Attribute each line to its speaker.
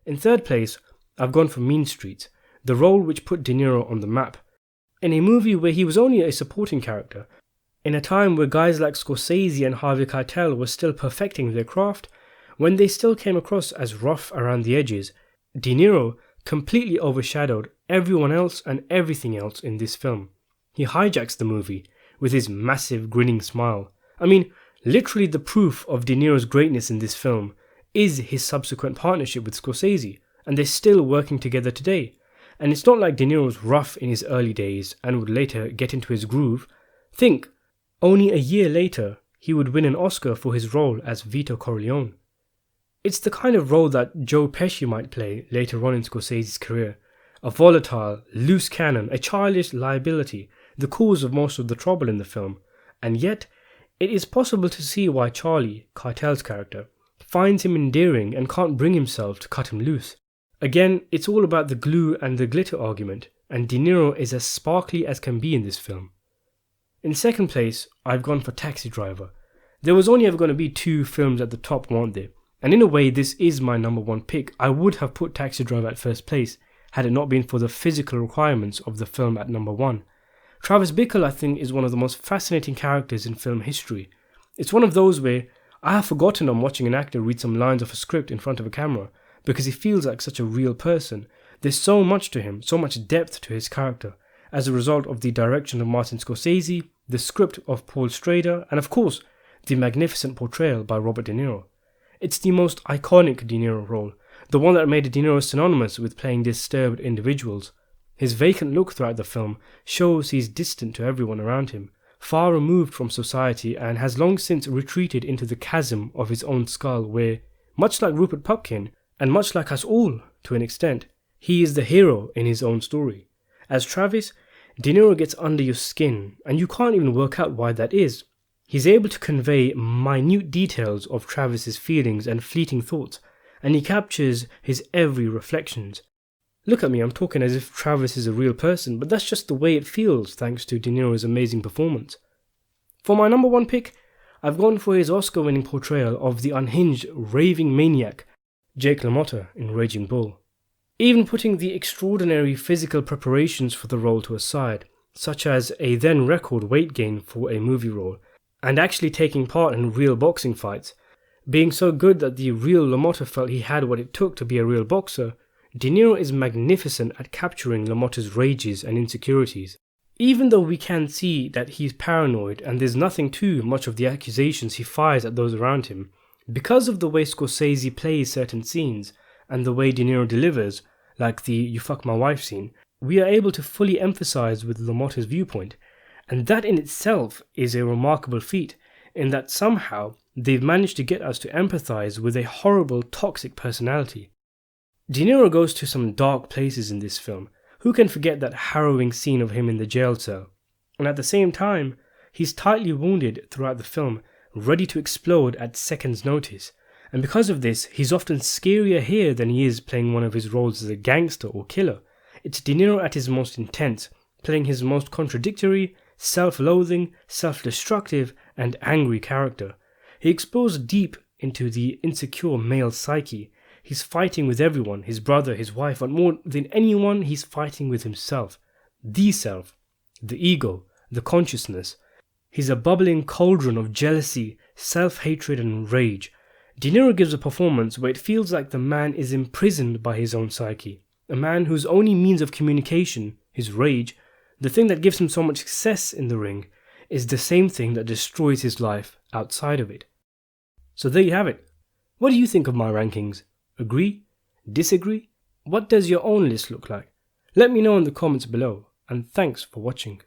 Speaker 1: In third place, I've gone for Mean Streets, the role which put De Niro on the map. In a movie where he was only a supporting character, in a time where guys like Scorsese and Harvey Keitel were still perfecting their craft, when they still came across as rough around the edges, De Niro completely overshadowed everyone else and everything else in this film. He hijacks the movie with his massive grinning smile. I mean, literally the proof of De Niro's greatness in this film is his subsequent partnership with Scorsese, and they're still working together today. And it's not like De Niro was rough in his early days and would later get into his groove. Think, only a year later, he would win an Oscar for his role as Vito Corleone. It's the kind of role that Joe Pesci might play later on in Scorsese's career. A volatile, loose cannon, a childish liability, the cause of most of the trouble in the film. And yet, it is possible to see why Charlie, Keitel's character, finds him endearing and can't bring himself to cut him loose. Again, it's all about the glue and the glitter argument, and De Niro is as sparkly as can be in this film. In second place, I've gone for Taxi Driver. There was only ever going to be 2 films at the top, weren't there? And in a way, this is my number 1 pick. I would have put Taxi Driver at first place had it not been for the physical requirements of the film at number 1. Travis Bickle, I think, is one of the most fascinating characters in film history. It's one of those where I have forgotten I'm watching an actor read some lines of a script in front of a camera, because he feels like such a real person. There's so much to him, so much depth to his character, as a result of the direction of Martin Scorsese, the script of Paul Schrader, and of course, the magnificent portrayal by Robert De Niro. It's the most iconic De Niro role, the one that made De Niro synonymous with playing disturbed individuals. His vacant look throughout the film shows he's distant to everyone around him, far removed from society, and has long since retreated into the chasm of his own skull where, much like Rupert Pupkin, and much like us all to an extent, he is the hero in his own story. As Travis, De Niro gets under your skin, and you can't even work out why that is. He's able to convey minute details of Travis's feelings and fleeting thoughts, and he captures his every reflections. Look at me, I'm talking as if Travis is a real person, but that's just the way it feels thanks to De Niro's amazing performance. For my number 1 pick, I've gone for his Oscar-winning portrayal of the unhinged, raving maniac, Jake LaMotta in Raging Bull. Even putting the extraordinary physical preparations for the role to a side, such as a then record weight gain for a movie role, and actually taking part in real boxing fights, being so good that the real LaMotta felt he had what it took to be a real boxer, De Niro is magnificent at capturing LaMotta's rages and insecurities. Even though we can see that he's paranoid and there's nothing to much of the accusations he fires at those around him, because of the way Scorsese plays certain scenes and the way De Niro delivers, like the "you fuck my wife" scene, we are able to fully emphasize with LaMotta's viewpoint, and that in itself is a remarkable feat, in that somehow they've managed to get us to empathize with a horrible, toxic personality. De Niro goes to some dark places in this film. Who can forget that harrowing scene of him in the jail cell? And at the same time, he's tightly wounded throughout the film, ready to explode at seconds' notice. And because of this, he's often scarier here than he is playing one of his roles as a gangster or killer. It's De Niro at his most intense, playing his most contradictory, self-loathing, self-destructive, and angry character. He explores deep into the insecure male psyche. He's fighting with everyone, his brother, his wife, and more than anyone, he's fighting with himself. The self, the ego, the consciousness. He's a bubbling cauldron of jealousy, self-hatred, and rage. De Niro gives a performance where it feels like the man is imprisoned by his own psyche. A man whose only means of communication, his rage, the thing that gives him so much success in the ring, is the same thing that destroys his life outside of it. So there you have it. What do you think of my rankings? Agree? Disagree? What does your own list look like? Let me know in the comments below, and thanks for watching.